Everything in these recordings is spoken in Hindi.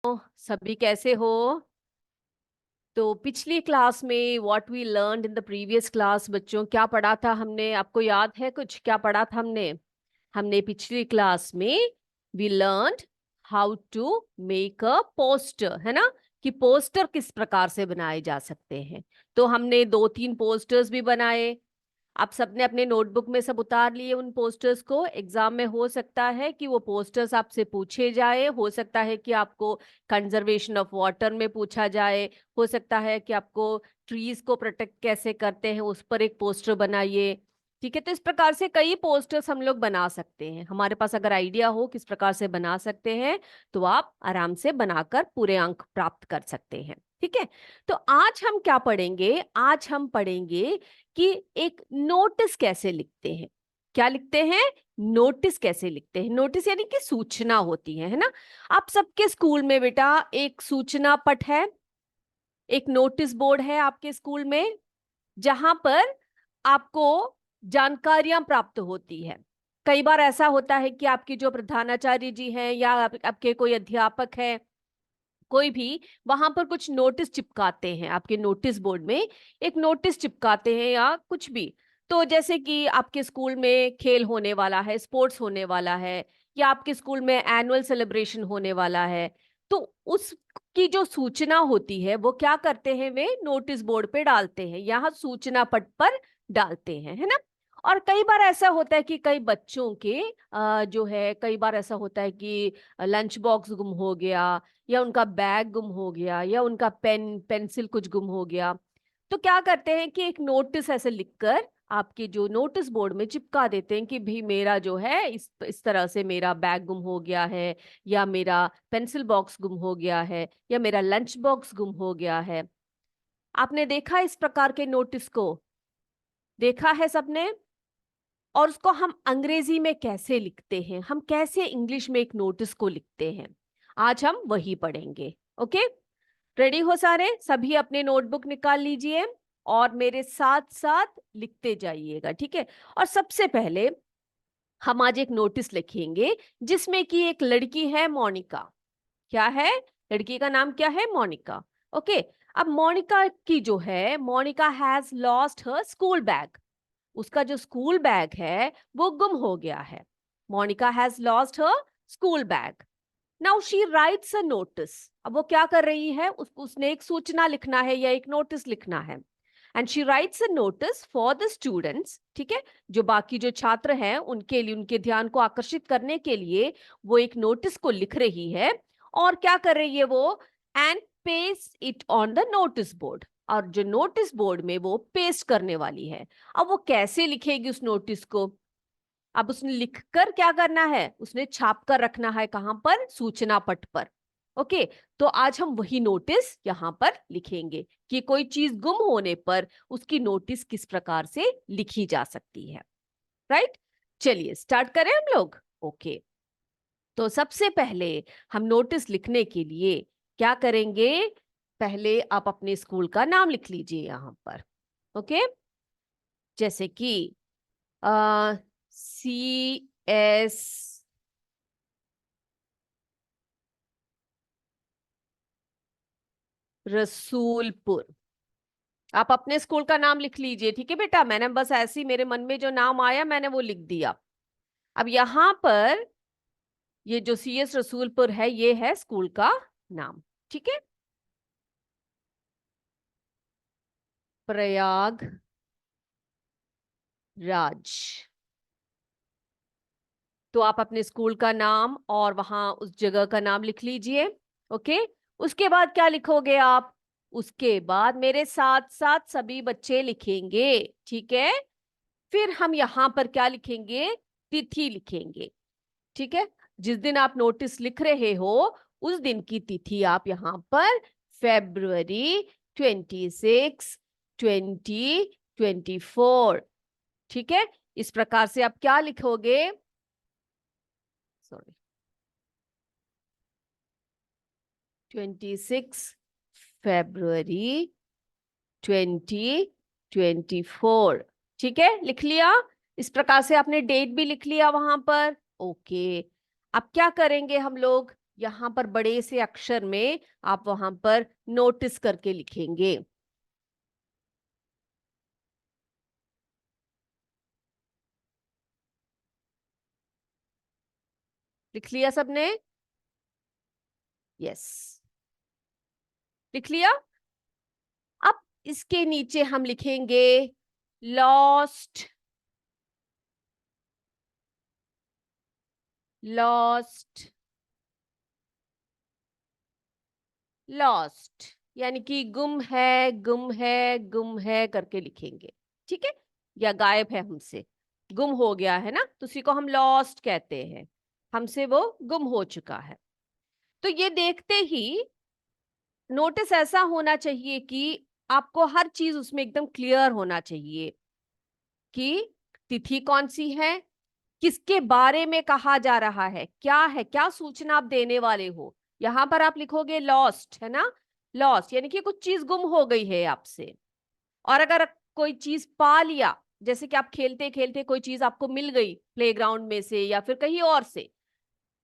सभी कैसे हो? तो पिछली क्लास में what we learned in the previous class, बच्चों क्या पढ़ा था हमने? आपको याद है कुछ? क्या पढ़ा था हमने? हमने पिछली क्लास में we learned how to make a poster, है ना? कि पोस्टर किस प्रकार से बनाए जा सकते हैं। तो हमने 2-3 पोस्टर्स भी बनाए। आप सबने अपने नोटबुक में सब उतार लिए उन पोस्टर्स को। एग्जाम में हो सकता है कि वो पोस्टर्स आपसे पूछे जाए, हो सकता है कि आपको कंजर्वेशन ऑफ वाटर में पूछा जाए, हो सकता है कि आपको ट्रीज को प्रोटेक्ट कैसे करते हैं उस पर एक पोस्टर बनाइए। ठीक है, तो इस प्रकार से कई पोस्टर्स हम लोग बना सकते हैं। हमारे पास अगर आइडिया हो किस प्रकार से बना सकते हैं तो आप आराम से बनाकर पूरे अंक प्राप्त कर सकते हैं। ठीक है, तो आज हम क्या पढ़ेंगे? आज हम पढ़ेंगे कि एक नोटिस कैसे लिखते हैं। क्या लिखते हैं? नोटिस कैसे लिखते हैं। नोटिस यानी कि सूचना होती है ना? आप सबके स्कूल में बेटा एक सूचना पट है, एक नोटिस बोर्ड है आपके स्कूल में, जहां पर आपको जानकारियां प्राप्त होती है। कई बार ऐसा होता है कि आपके जो प्रधानाचार्य जी हैं या आपके कोई अध्यापक है, कोई भी वहां पर कुछ नोटिस चिपकाते हैं। आपके नोटिस बोर्ड में एक नोटिस चिपकाते हैं या कुछ भी। तो जैसे कि आपके स्कूल में खेल होने वाला है, स्पोर्ट्स होने वाला है, या आपके स्कूल में एनुअल सेलिब्रेशन होने वाला है, तो उसकी जो सूचना होती है वो क्या करते हैं? वे नोटिस बोर्ड पे डालते हैं, यहाँ सूचना पट पर डालते हैं, है ना? और कई बार ऐसा होता है कि कई बच्चों के जो है, कई बार ऐसा होता है कि लंच बॉक्स गुम हो गया, या उनका बैग गुम हो गया, या उनका पेन पेंसिल कुछ गुम हो गया। तो क्या करते हैं कि एक नोटिस ऐसे लिखकर आपके जो नोटिस बोर्ड में चिपका देते हैं कि भाई मेरा जो है इस तरह से मेरा बैग गुम हो गया है, या मेरा पेंसिल बॉक्स गुम हो गया है, या मेरा लंच बॉक्स गुम हो गया है। आपने देखा इस प्रकार के नोटिस को? देखा है सबने? और उसको हम अंग्रेजी में कैसे लिखते हैं, हम कैसे इंग्लिश में एक नोटिस को लिखते हैं, आज हम वही पढ़ेंगे। ओके, रेडी हो सारे? सभी अपने नोटबुक निकाल लीजिए और मेरे साथ साथ लिखते जाइएगा, ठीक है? और सबसे पहले हम आज एक नोटिस लिखेंगे जिसमें कि एक लड़की है, मोनिका। क्या है? लड़की का नाम क्या है? मोनिका। ओके, अब मोनिका की जो है, Monica has lost her school bag. उसका जो स्कूल बैग है वो गुम हो गया है। Monica has lost her school bag. Now she writes a notice. अब वो क्या कर रही है? उसने एक सूचना लिखना है या एक नोटिस लिखना है। And she writes a notice for the students. ठीक है, जो बाकी जो छात्र हैं उनके लिए, उनके ध्यान को आकर्षित करने के लिए वो एक नोटिस को लिख रही है। और क्या कर रही है वो? And paste it on the notice board. और जो नोटिस बोर्ड में वो पेस्ट करने वाली है। अब वो कैसे लिखेगी उस नोटिस को? अब उसने लिखकर क्या करना है? उसने छाप कर रखना है। कहां पर? सूचना पट पर। ओके, तो आज हम वही नोटिस यहां पर लिखेंगे कि कोई चीज गुम होने पर उसकी नोटिस किस प्रकार से लिखी जा सकती है। राइट, चलिए स्टार्ट करें हम लोग। ओके, तो सबसे पहले हम नोटिस लिखने के लिए क्या करेंगे? पहले आप अपने स्कूल का नाम लिख लीजिए यहां पर। ओके, जैसे कि CS रसूलपुर। आप अपने स्कूल का नाम लिख लीजिए, ठीक है बेटा? मैंने बस ऐसे ही मेरे मन में जो नाम आया मैंने वो लिख दिया। अब यहां पर ये जो CS रसूलपुर है ये है स्कूल का नाम। ठीक है, प्रयाग राज। तो आप अपने स्कूल का नाम और वहां उस जगह का नाम लिख लीजिए। ओके, उसके बाद क्या लिखोगे आप? उसके बाद मेरे साथ साथ सभी बच्चे लिखेंगे, ठीक है? फिर हम यहां पर क्या लिखेंगे? तिथि लिखेंगे। ठीक है, जिस दिन आप नोटिस लिख रहे हो उस दिन की तिथि आप यहां पर February 26, 2024। ठीक है, इस प्रकार से आप क्या लिखोगे? सॉरी, 26 फरवरी 2024। ठीक है, लिख लिया? इस प्रकार से आपने डेट भी लिख लिया वहां पर। ओके, अब क्या करेंगे हम लोग? यहाँ पर बड़े से अक्षर में आप वहां पर नोटिस करके लिखेंगे। लिख लिया सबने? यस, लिख लिया। अब इसके नीचे हम लिखेंगे लॉस्ट, लॉस्ट, लॉस्ट, यानी कि गुम है, गुम है, गुम है करके लिखेंगे। ठीक है, या गायब है हमसे, गुम हो गया है ना, तो उसी को हम लॉस्ट कहते हैं, हमसे वो गुम हो चुका है। तो ये देखते ही नोटिस ऐसा होना चाहिए कि आपको हर चीज उसमें एकदम क्लियर होना चाहिए कि तिथि कौन सी है, किसके बारे में कहा जा रहा है, क्या सूचना आप देने वाले हो। यहां पर आप लिखोगे लॉस्ट, है ना, लॉस्ट यानी कि कुछ चीज गुम हो गई है आपसे। और अगर कोई चीज पा लिया, जैसे कि आप खेलते खेलते कोई चीज आपको मिल गई प्लेग्राउंड में से या फिर कहीं और से,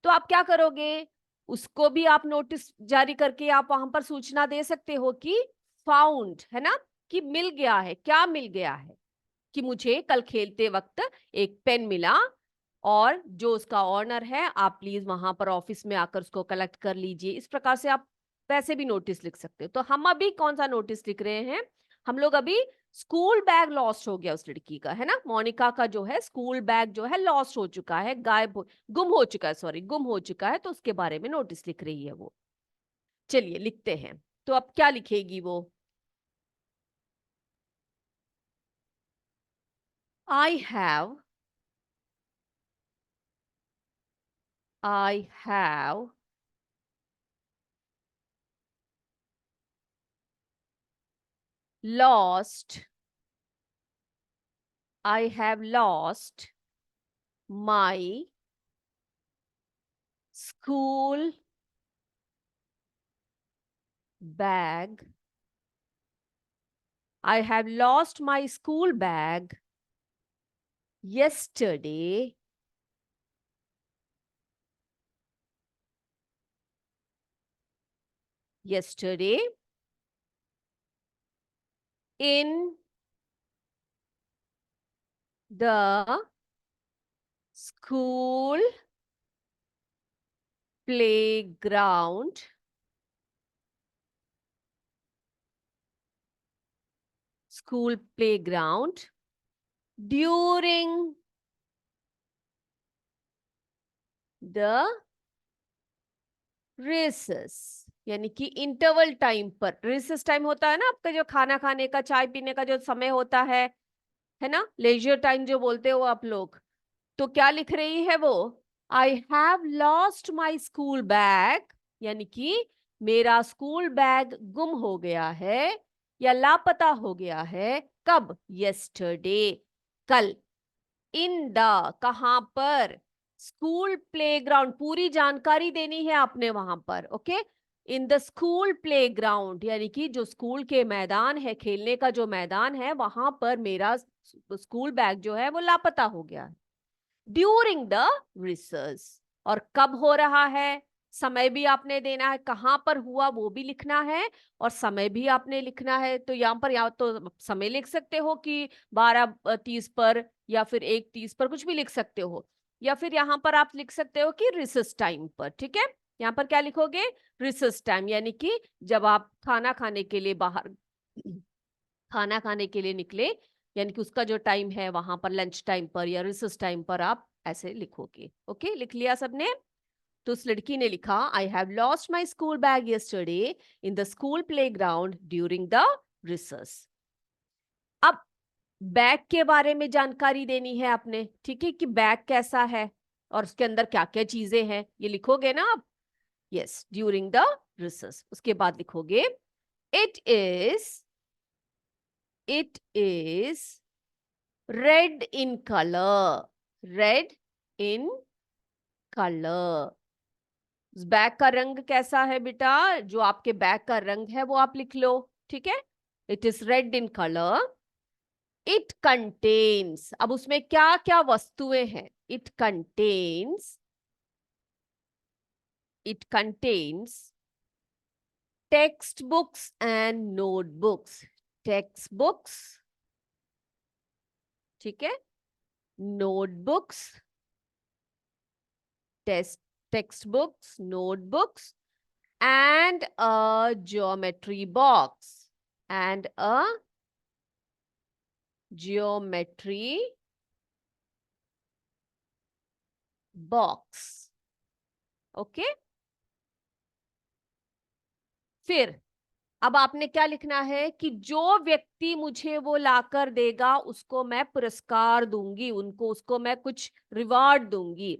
तो आप क्या करोगे, उसको भी आप नोटिस जारी करके आप वहां पर सूचना दे सकते हो कि फाउंड, है ना, कि मिल गया है, क्या मिल गया है, कि मुझे कल खेलते वक्त एक पेन मिला और जो उसका ऑनर है आप प्लीज वहां पर ऑफिस में आकर उसको कलेक्ट कर लीजिए। इस प्रकार से आप वैसे भी नोटिस लिख सकते हो। तो हम अभी कौन सा नोटिस लिख रहे हैं, हम लोग अभी स्कूल बैग लॉस्ट हो गया उस लड़की का, है ना, मोनिका का जो है स्कूल बैग जो है लॉस्ट हो चुका है, गुम हो चुका है, सॉरी गुम हो चुका है, तो उसके बारे में नोटिस लिख रही है वो। चलिए लिखते हैं। तो अब क्या लिखेगी वो, I have, I have lost, I have lost my school bag. I have lost my school bag yesterday. Yesterday in the school playground. School playground during the recess, यानी कि इंटरवल टाइम पर। रिसेस टाइम होता है ना आपका, जो खाना खाने का, चाय पीने का जो समय होता है ना, लेजर टाइम जो बोलते हो आप लोग। तो क्या लिख रही है वो, I have lost my school bag, यानी कि मेरा स्कूल बैग गुम हो गया है या लापता हो गया है। कब, यस्टरडे, कल। इन द, कहां पर, स्कूल प्लेग्राउंड, पूरी जानकारी देनी है आपने वहां पर, okay. In the school playground यानी कि जो स्कूल के मैदान है, खेलने का जो मैदान है, वहां पर मेरा स्कूल बैग जो है वो लापता हो गया है। ड्यूरिंग द रिसर्च, और कब हो रहा है, समय भी आपने देना है, कहां पर हुआ वो भी लिखना है और समय भी आपने लिखना है। तो यहाँ पर या तो समय लिख सकते हो कि 12:30 पर या फिर 1:30 पर, कुछ भी लिख सकते हो। या फिर यहाँ पर आप लिख सकते हो कि रिसर्च टाइम पर, ठीक है। यहाँ पर क्या लिखोगे, रिसर्च टाइम, यानी कि जब आप खाना खाने के लिए बाहर खाना खाने के लिए निकले, यानी कि उसका जो टाइम है वहां पर लंच टाइम पर या रिसेस टाइम पर आप ऐसे लिखोगे। ओके, लिख लिया सबने? तो उस लड़की ने लिखा, I have lost my school bag yesterday in the school play ground during the recess. अब बैग के बारे में जानकारी देनी है आपने, ठीक है, कि बैग कैसा है और उसके अंदर क्या क्या चीजें हैं, ये लिखोगे ना आप। Yes, during the recess. उसके बाद लिखोगे, it is, it is red in colour, red in colour. Bag का रंग कैसा है बेटा, जो आपके बैग का रंग है वो आप लिख लो, ठीक है। It is red in colour. It contains, अब उसमें क्या क्या वस्तुएं हैं, it contains it contains textbooks and notebooks. Textbooks, ठीक है, notebooks, textbooks, notebooks, and a geometry box. And a geometry box. Okay फिर अब आपने क्या लिखना है कि जो व्यक्ति मुझे वो लाकर देगा उसको मैं पुरस्कार दूंगी, उसको मैं कुछ रिवार्ड दूंगी,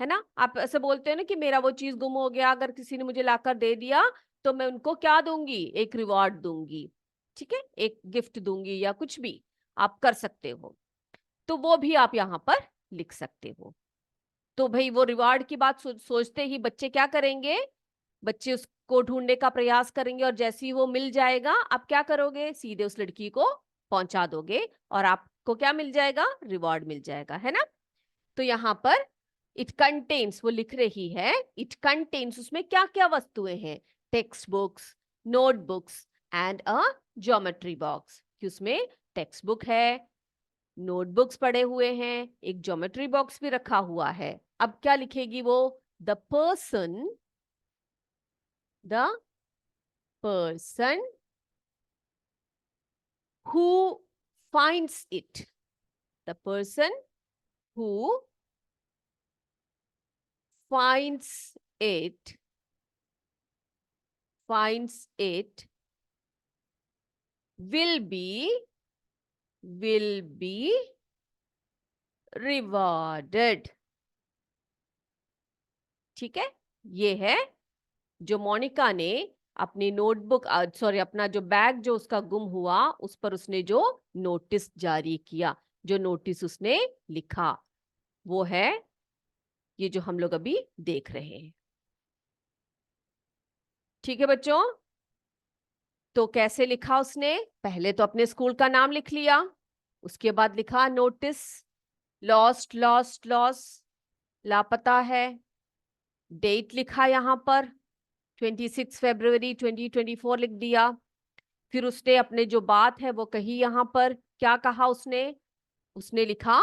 है ना। आप ऐसे बोलते हैं ना कि मेरा वो चीज गुम हो गया, अगर किसी ने मुझे लाकर दे दिया तो मैं उनको क्या दूंगी, एक रिवार्ड दूंगी, ठीक है, एक गिफ्ट दूंगी या कुछ भी आप कर सकते हो। तो वो भी आप यहाँ पर लिख सकते हो। तो भाई वो रिवार्ड की बात सोचते ही बच्चे क्या करेंगे, बच्चे उसको ढूंढने का प्रयास करेंगे, और जैसे ही वो मिल जाएगा आप क्या करोगे, सीधे उस लड़की को पहुंचा दोगे और आपको क्या मिल जाएगा, रिवॉर्ड मिल जाएगा, है ना। तो यहाँ पर इट कंटेन्स वो लिख रही है, इट कंटेन्स उसमें क्या क्या वस्तुएं हैं, text books, notebooks and a geometry box, कि उसमें टेक्स्ट बुक है, नोटबुक्स पड़े हुए हैं, एक ज्योमेट्री बॉक्स भी रखा हुआ है। अब क्या लिखेगी वो, the person who finds it, the person who finds it will be rewarded। ठीक है, ये है जो मोनिका ने अपनी नोटबुक, सॉरी अपना जो बैग जो उसका गुम हुआ उस पर उसने जो नोटिस जारी किया, जो नोटिस उसने लिखा, वो है ये जो हम लोग अभी देख रहे हैं। ठीक है बच्चों, तो कैसे लिखा उसने, पहले तो अपने स्कूल का नाम लिख लिया, उसके बाद लिखा नोटिस, लॉस्ट लॉस्ट लॉस, लापता है, डेट लिखा यहाँ पर 26 फरवरी 2024 लिख दिया। फिर उसने अपने जो बात है वो कही, यहाँ पर क्या कहा उसने, उसने लिखा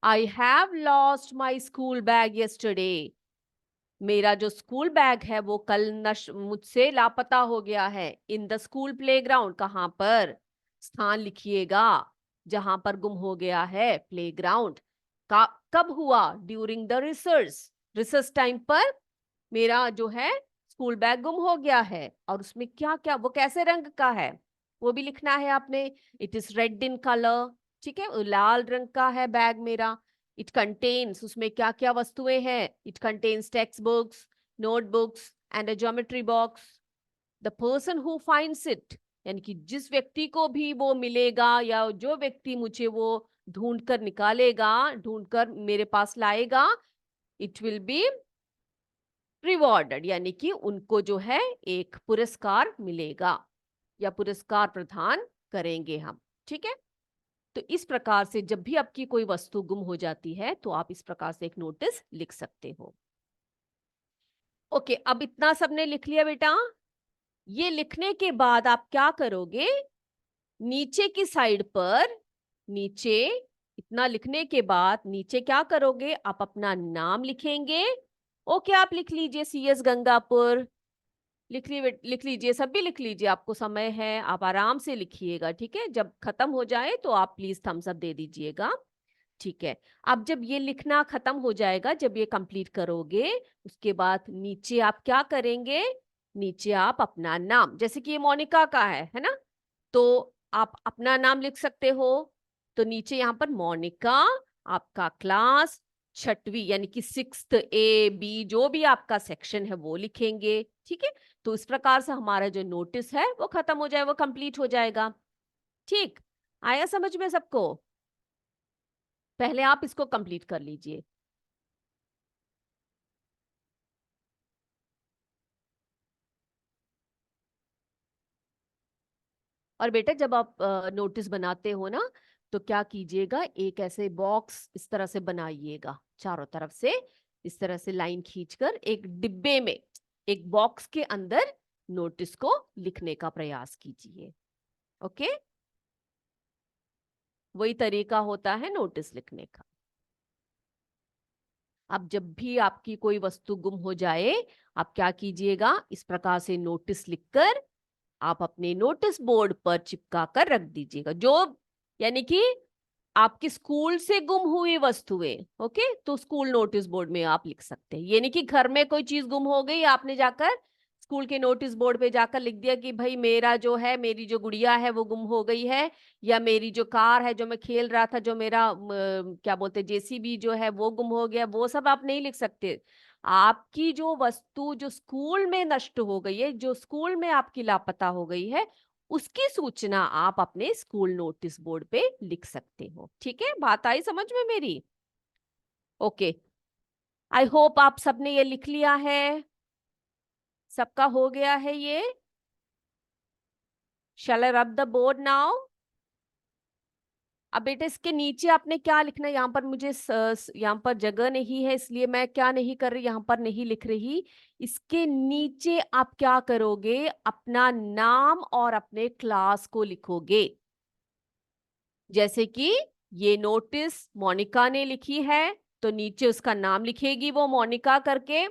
I have lost my school bag yesterday, मेरा जो स्कूल बैग है वो कल मुझसे लापता हो गया है। इन द स्कूल प्लेग्राउंड, कहाँ पर, स्थान लिखिएगा जहां पर गुम हो गया है, प्लेग्राउंड का। कब हुआ, ड्यूरिंग द रिसर्च टाइम पर मेरा जो है स्कूल बैग गुम हो गया है। और उसमें क्या क्या, वो कैसे रंग का है वो भी लिखना है आपने, it is red in colour, ठीक है, लाल रंग का है बैग मेरा। इट कंटेन्स, उसमें क्या क्या वस्तुएं हैं, it contains text books, notebooks and a geometry box. The person who finds it, यानी कि जिस व्यक्ति को भी वो मिलेगा या जो व्यक्ति मुझे वो ढूंढ कर निकालेगा, ढूंढ कर मेरे पास लाएगा, इट विल बी रिवॉर्डेड, यानी कि उनको जो है एक पुरस्कार मिलेगा या पुरस्कार प्रदान करेंगे हम। ठीक है, तो इस प्रकार से जब भी आपकी कोई वस्तु गुम हो जाती है तो आप इस प्रकार से एक नोटिस लिख सकते हो। ओके, अब इतना सबने लिख लिया बेटा। ये लिखने के बाद आप क्या करोगे, नीचे की साइड पर, नीचे इतना लिखने के बाद नीचे क्या करोगे, आप अपना नाम लिखेंगे। ओके, आप लिख लीजिए CS गंगापुर, लिख लीजिए, सब भी लिख लीजिए, आपको समय है, आप आराम से लिखिएगा, ठीक है। जब खत्म हो जाए तो आप प्लीज थम्स अप दे दीजिएगा, ठीक है। अब जब ये लिखना खत्म हो जाएगा, जब ये कंप्लीट करोगे, उसके बाद नीचे आप क्या करेंगे, नीचे आप अपना नाम, जैसे कि ये मोनिका का है ना, तो आप अपना नाम लिख सकते हो। तो नीचे यहाँ पर मोनिका, आपका क्लास छठवीं यानी कि 6th A B जो भी आपका सेक्शन है वो लिखेंगे, ठीक है। तो इस प्रकार से हमारा जो नोटिस है वो खत्म हो जाए, वो कंप्लीट हो जाएगा। ठीक, आया समझ में सबको, पहले आप इसको कंप्लीट कर लीजिए। और बेटा जब आप नोटिस बनाते हो ना, तो क्या कीजिएगा, एक ऐसे बॉक्स इस तरह से बनाइएगा चारों तरफ से, इस तरह से लाइन खींचकर एक डिब्बे में, एक बॉक्स के अंदर नोटिस को लिखने का प्रयास कीजिए। ओके, वही तरीका होता है नोटिस लिखने का। अब जब भी आपकी कोई वस्तु गुम हो जाए, आप क्या कीजिएगा, इस प्रकार से नोटिस लिखकर आप अपने नोटिस बोर्ड पर चिपका कर रख दीजिएगा। जो यानी कि आपके स्कूल से गुम हुई वस्तुएं, ओके, तो स्कूल नोटिस बोर्ड में आप लिख सकते हैं। यानी कि घर में कोई चीज गुम हो गई, आपने जाकर स्कूल के नोटिस बोर्ड पे जाकर लिख दिया कि भाई मेरा जो है, मेरी जो गुड़िया है वो गुम हो गई है, या मेरी जो कार है जो मैं खेल रहा था, जो मेरा क्या बोलते जेसीबी जो है वो गुम हो गया, वो सब आप नहीं लिख सकते। आपकी जो वस्तु जो स्कूल में नष्ट हो गई है, जो स्कूल में आपकी लापता हो गई है, उसकी सूचना आप अपने स्कूल नोटिस बोर्ड पे लिख सकते हो। ठीक है, बात आई समझ में मेरी? ओके, आई होप आप सबने ये लिख लिया है, सबका हो गया है ये। शैल आई रब द बोर्ड नाउ? अब बेटा इसके नीचे आपने क्या लिखना है, यहाँ पर मुझे यहाँ पर जगह नहीं है, इसलिए मैं क्या नहीं कर रही, यहाँ पर नहीं लिख रही। इसके नीचे आप क्या करोगे, अपना नाम और अपने क्लास को लिखोगे। जैसे कि ये नोटिस मोनिका ने लिखी है, तो नीचे उसका नाम लिखेगी वो मोनिका करके।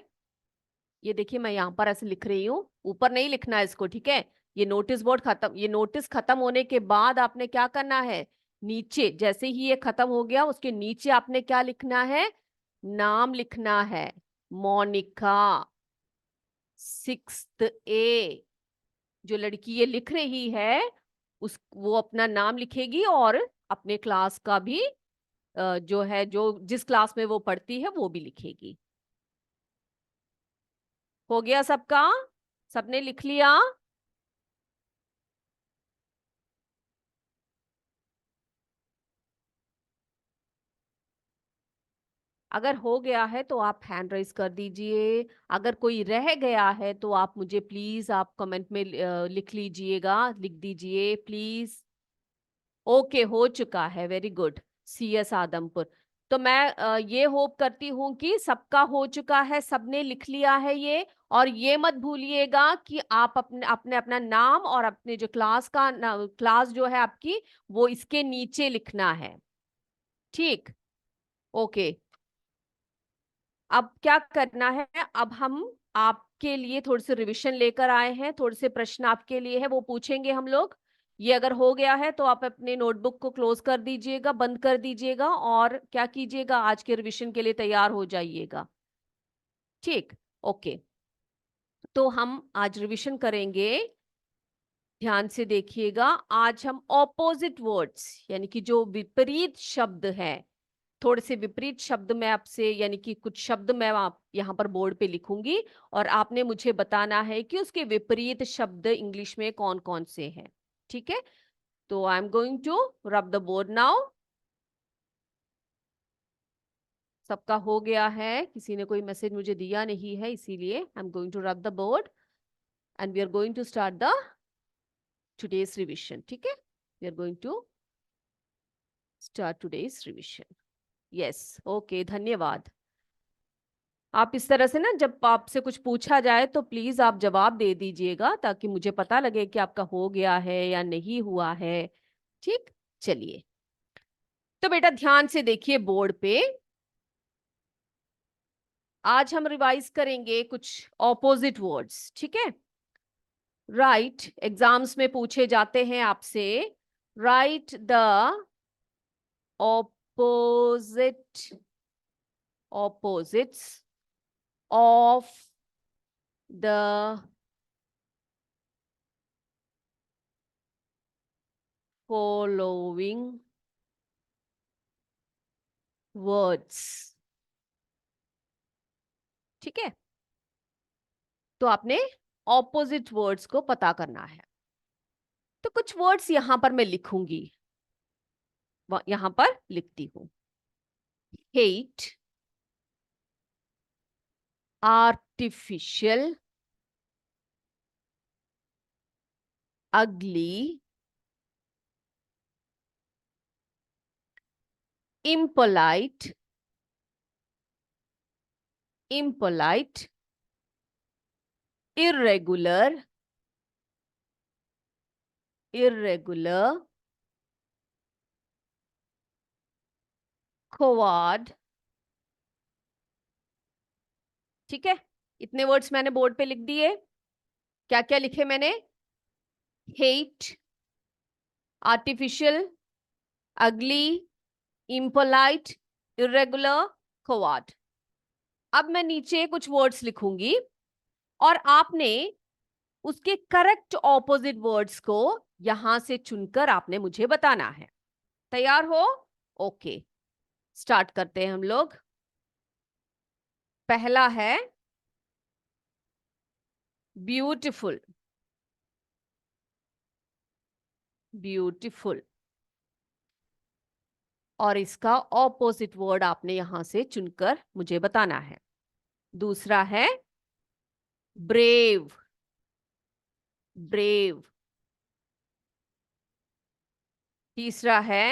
ये देखिए मैं यहाँ पर ऐसे लिख रही हूँ, ऊपर नहीं लिखना है इसको, ठीक है। ये नोटिस बोर्ड खत्म, ये नोटिस खत्म होने के बाद आपने क्या करना है, नीचे जैसे ही ये खत्म हो गया उसके नीचे आपने क्या लिखना है, नाम लिखना है, मोनिका 6th A। जो लड़की ये लिख रही है उस वो अपना नाम लिखेगी और अपने क्लास का भी जो है, जो जिस क्लास में वो पढ़ती है वो भी लिखेगी। हो गया सबका? सबने लिख लिया? अगर हो गया है तो आप हैंड राइज कर दीजिए। अगर कोई रह गया है तो आप मुझे प्लीज आप कमेंट में लिख लीजिएगा, लिख दीजिए प्लीज। ओके, हो चुका है, वेरी गुड। CS आदमपुर। तो मैं ये होप करती हूँ कि सबका हो चुका है, सबने लिख लिया है ये। और ये मत भूलिएगा कि आप अपने अपने अपना नाम और अपने जो क्लास का क्लास जो है आपकी, वो इसके नीचे लिखना है। ठीक, ओके। अब क्या करना है, अब हम आपके लिए थोड़े से रिवीजन लेकर आए हैं, थोड़े से प्रश्न आपके लिए है, वो पूछेंगे हम लोग। ये अगर हो गया है तो आप अपने नोटबुक को क्लोज कर दीजिएगा, बंद कर दीजिएगा, और क्या कीजिएगा, आज के रिवीजन के लिए तैयार हो जाइएगा। ठीक, ओके। तो हम आज रिवीजन करेंगे, ध्यान से देखिएगा। आज हम ऑपोजिट वर्ड्स यानी कि जो विपरीत शब्द है, थोड़े से विपरीत शब्द मैं आपसे, यानी कि कुछ शब्द मैं आप यहाँ पर बोर्ड पे लिखूंगी और आपने मुझे बताना है कि उसके विपरीत शब्द इंग्लिश में कौन कौन से हैं। ठीक है, तो I am going to rub the board now. सबका हो गया है? किसी ने कोई मैसेज मुझे दिया नहीं है, इसीलिए I am going to rub the board and we are going to start the today's revision. ठीक है, we are going to start today's revision. Yes, okay, धन्यवाद। आप इस तरह से ना, जब आपसे कुछ पूछा जाए तो प्लीज आप जवाब दे दीजिएगा, ताकि मुझे पता लगे कि आपका हो गया है या नहीं हुआ है। ठीक, चलिए। तो बेटा ध्यान से देखिए बोर्ड पे। आज हम रिवाइज करेंगे कुछ ऑपोजिट वर्ड्स, ठीक है। राइट, एग्जाम्स में पूछे जाते हैं आपसे, right the opposite opposites of the following words. ठीक है, तो आपने ऑपोजिट वर्ड्स को पता करना है। तो कुछ वर्ड्स यहां पर मैं लिखूंगी, यहां पर लिखती हूं। हेट, आर्टिफिशियल, अगली, impolite, impolite, irregular, coward. ठीक है, इतने वर्ड्स मैंने बोर्ड पे लिख दिए। क्या क्या लिखे मैंने? hate, artificial, ugly, impolite, irregular, coward. अब मैं नीचे कुछ वर्ड्स लिखूंगी और आपने उसके करेक्ट ऑपोजिट वर्ड्स को यहां से चुनकर आपने मुझे बताना है। तैयार हो? ओके, स्टार्ट करते हैं हम लोग। पहला है ब्यूटीफुल, ब्यूटीफुल, और इसका ऑपोजिट वर्ड आपने यहां से चुनकर मुझे बताना है। दूसरा है ब्रेव, ब्रेव। तीसरा है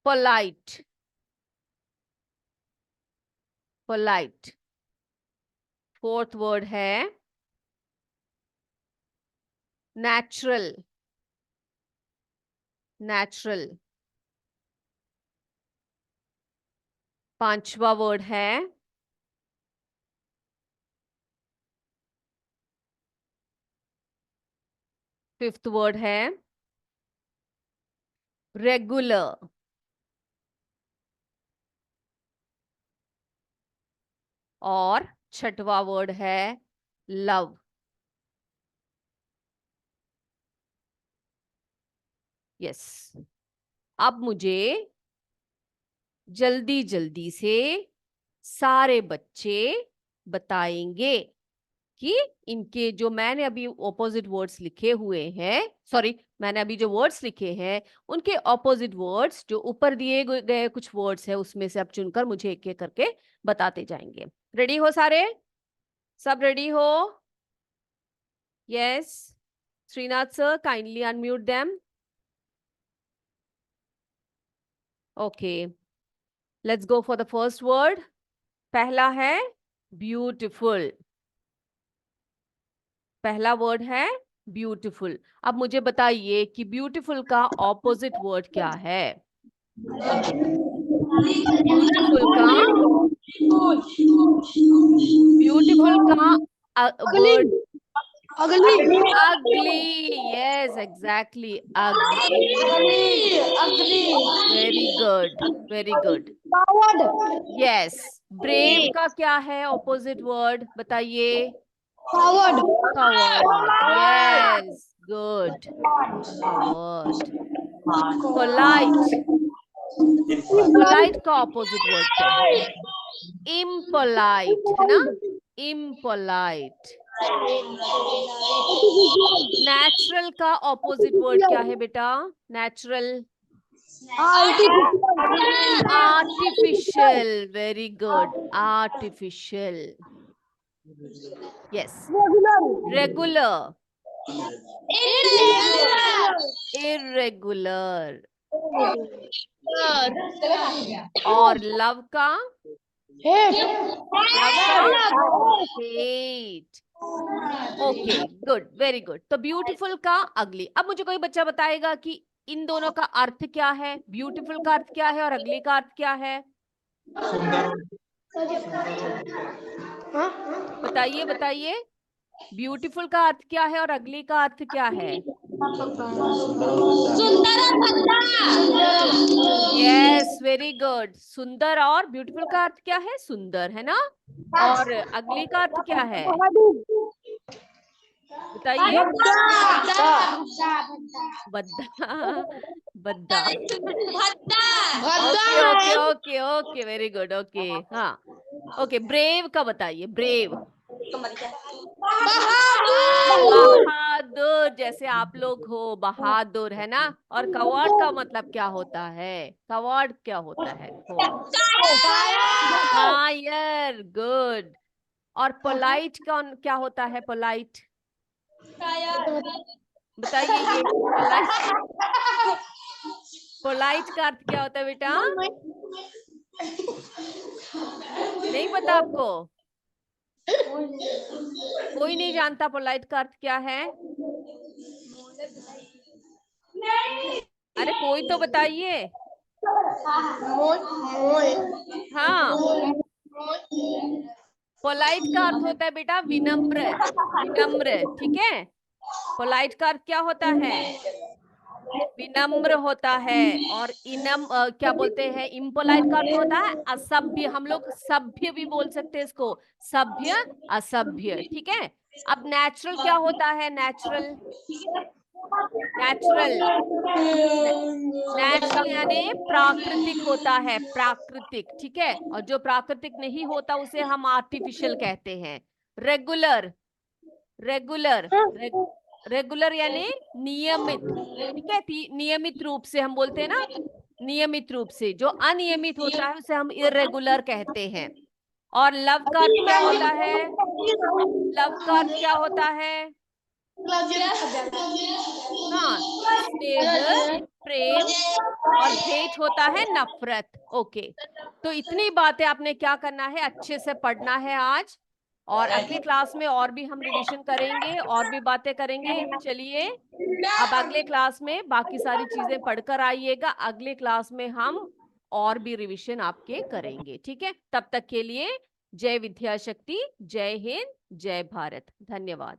पोलाइट, पोलाइट। फोर्थ वर्ड है नेचुरल, नेचुरल। पांचवा वर्ड है फिफ्थ वर्ड है रेगुलर, और छठवा वर्ड है लव। यस, अब मुझे जल्दी जल्दी से सारे बच्चे बताएंगे कि इनके जो मैंने अभी ऑपोजिट वर्ड्स लिखे हुए हैं, सॉरी, मैंने अभी जो वर्ड्स लिखे हैं उनके ऑपोजिट वर्ड्स जो ऊपर दिए गए कुछ वर्ड्स है उसमें से आप चुनकर मुझे एक एक करके बताते जाएंगे। रेडी हो सारे? सब रेडी हो? Yes, Shrinath sir kindly unmute them. Okay, let's go for the first word. पहला है ब्यूटिफुल, पहला वर्ड है ब्यूटिफुल। अब मुझे बताइए कि ब्यूटिफुल का ऑपोजिट वर्ड क्या है? ब्यूटिफुल का, ब्यूटिफुल का वर्ड अगली। यस, एग्जैक्टली, अगली। Very good, very good. Yes, brave का क्या है ऑपोजिट वर्ड? बताइए। Covered. Yes, good, covered. Polite, polite का ऑपोजिट वर्ड क्या है? इम्पोलाइट, है ना? इम्पोलाइट। नेचुरल का ऑपोजिट वर्ड क्या है बेटा? Natural, artificial. Very good, artificial. Yes, regular, irregular, और लव का, लव का hate. Okay, good, very good. तो ब्यूटीफुल का अगली। अब मुझे कोई बच्चा बताएगा कि इन दोनों का अर्थ क्या है? ब्यूटीफुल का अर्थ क्या है और अगली का अर्थ क्या है? बताइए, बताइए, ब्यूटीफुल का अर्थ क्या है और अगली का अर्थ क्या है? Yes, very good. सुंदर, और ब्यूटीफुल का अर्थ क्या है? सुंदर, है ना? और अगली का अर्थ क्या है? बताइए। बद्दा, बद्दा। Okay okay okay okay, very good. Okay, हाँ, ओके। ब्रेव का बताइए। ब्रेव, बहादुर, जैसे आप लोग हो बहादुर, है ना? और कवार्ड का मतलब क्या होता है? कवार्ड क्या होता है? Fire, good. और पोलाइट का क्या होता है? पोलाइट बताइए। ये पोलाइट, पोलाइट का अर्थ क्या होता है बेटा? नहीं पता आपको? कोई नहीं जानता पोलाइट का अर्थ क्या है? अरे कोई तो बताइए। हाँ, पोलाइट का अर्थ होता है बेटा विनम्र। विनम्र, ठीक है। पोलाइट का अर्थ क्या होता है? विनम्र होता है। और क्या बोलते हैं, इम्पोलाइट का अर्थ होता है असभ्य। हम लोग सभ्य भी बोल सकते हैं इसको, सभ्य असभ्य, ठीक है। अब नेचुरल क्या होता है? नेचुरल, नेचुरल, नेचुरल यानी प्राकृतिक होता है, प्राकृतिक, ठीक है। और जो प्राकृतिक नहीं होता उसे हम आर्टिफिशियल कहते हैं। रेगुलर, रेगुलर, रेगुलर यानी नियमित, ठीक है। नियमित रूप से हम बोलते हैं ना, नियमित रूप से। जो अनियमित होता है उसे हम इरेगुलर कहते हैं। और लव का अर्थ क्या होता है? लव का अर्थ क्या होता है? हाँ, स्नेह, प्रेम। और हेट होता है नफरत। ओके, तो इतनी बातें आपने क्या करना है, अच्छे से पढ़ना है आज। और अगले क्लास में और भी हम रिवीजन करेंगे, और भी बातें करेंगे। चलिए, अब अगले क्लास में बाकी सारी चीजें पढ़कर आइएगा। अगले क्लास में हम और भी रिवीजन आपके करेंगे, ठीक है। तब तक के लिए जय विद्या शक्ति, जय हिंद, जय भारत। धन्यवाद।